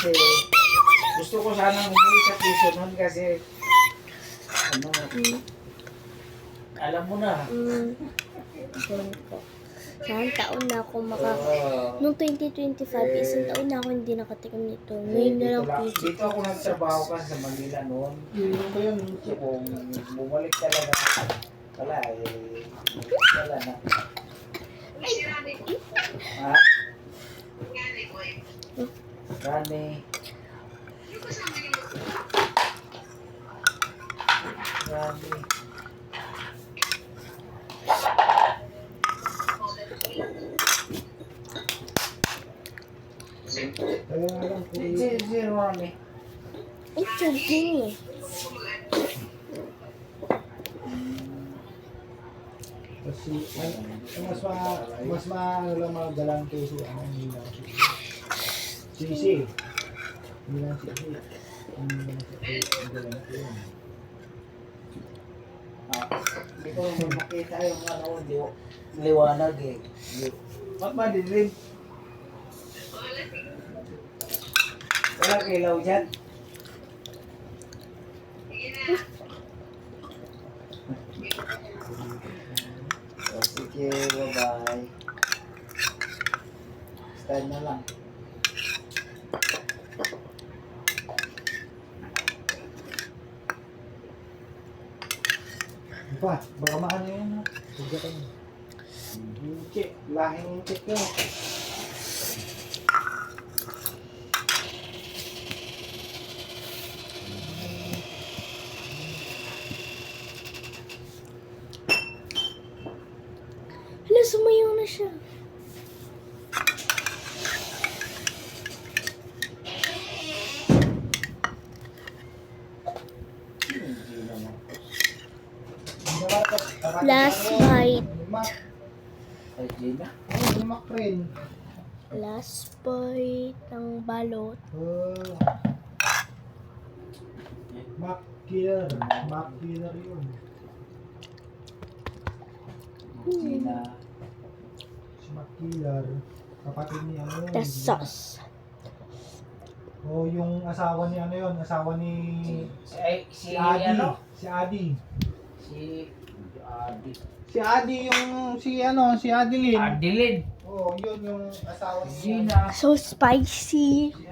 kasi gusto ko sanang umuwi sa Quezon nun kasi ano, alam mo na. Ganun po. Saan taon na ako Oo. Noong 2025, isang taon na ako hindi nakatikim nito. Ngayon na lang po. Dito ako nagtrabaho ka sa Manila noon. Ano yun? Kung bumalik talaga, wala eh. Wala na. Ha? Rani. Rani. Kaya nga lang po. Si Rani. Ay, charging eh. Kasi, mas ano lang mga galang kasi ano, hindi lang sisi. Hindi lang sisi. Hindi lang sisi. Ang galang ko yun. Hindi ko naman makita yung ano, liwanag eh. Ba't ba dilim? Walang ilaw dyan? Oh, sige, bye-bye. Stand na lang. Pa, baka maano yun ha. Sugatan mo. Yung check, lahing yung check yun. Hala, sumayaw na siya. Hindi naman. Last bite. Ay, Gina. Ay, Mac rin. Last bite ng balot. Mac killer. Mac killer yun. Gina. Si Mac killer. Kapatid ni ano yun. The sauce. O yung asawa ni ano yun. Asawa ni Si Adi. ano? Si Adi. Si Adi. Si Adi yung si Adeline. Adilin. Oo, yun yung asawa ni Gina. So spicy. Si